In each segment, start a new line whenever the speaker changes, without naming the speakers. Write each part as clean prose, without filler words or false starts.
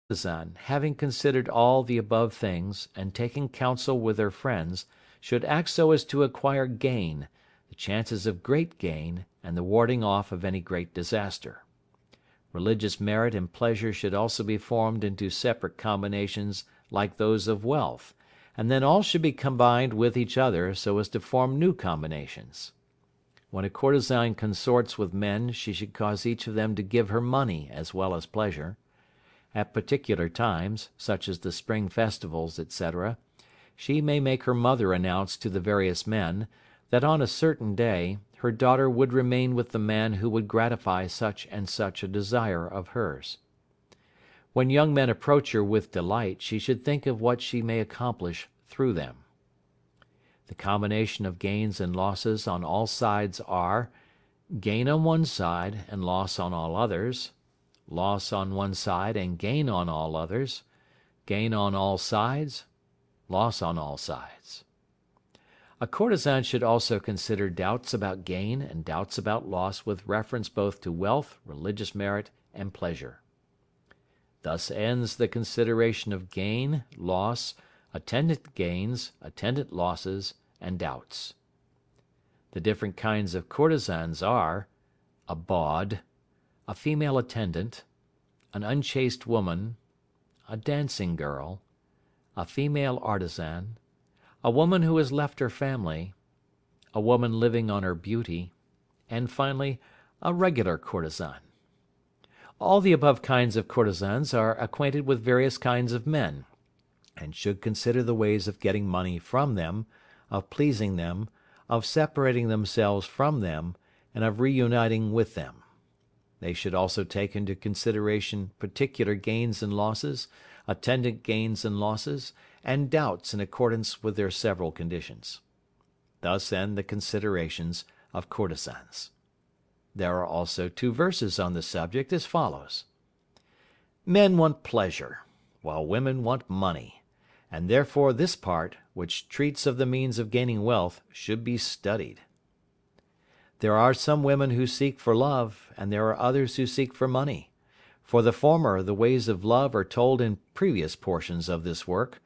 courtesan, having considered all the above things, and taken counsel with her friends, should act so as to acquire gain, the chances of great gain, and the warding off of any great disaster. Religious merit and pleasure should also be formed into separate combinations like those of wealth, and then all should be combined with each other so as to form new combinations. When a courtesan consorts with men she should cause each of them to give her money as well as pleasure. At particular times, such as the spring festivals, etc., she may make her mother announce to the various men, that on a certain day her daughter would remain with the man who would gratify such and such a desire of hers. When young men approach her with delight, she should think of what she may accomplish through them. The combination of gains and losses on all sides are: gain on one side and loss on all others; loss on one side and gain on all others; gain on all sides; loss on all sides. A courtesan should also consider doubts about gain and doubts about loss with reference both to wealth, religious merit, and pleasure. Thus ends the consideration of gain, loss, attendant gains, attendant losses, and doubts. The different kinds of courtesans are: a bawd, a female attendant, an unchaste woman, a dancing girl, a female artisan, a woman who has left her family, a woman living on her beauty, and finally a regular courtesan. All the above kinds of courtesans are acquainted with various kinds of men, and should consider the ways of getting money from them, of pleasing them, of separating themselves from them, and of reuniting with them. They should also take into consideration particular gains and losses, attendant gains and losses, and doubts in accordance with their several conditions. Thus end the considerations of courtesans. There are also 2 verses on the subject, as follows: Men want pleasure, while women want money, and therefore this part, which treats of the means of gaining wealth, should be studied. There are some women who seek for love, and there are others who seek for money. For the former the ways of love are told in previous portions of this work,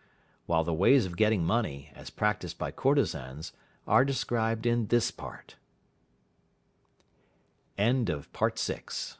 while the ways of getting money, as practiced by courtesans, are described in this part. End of Part 6.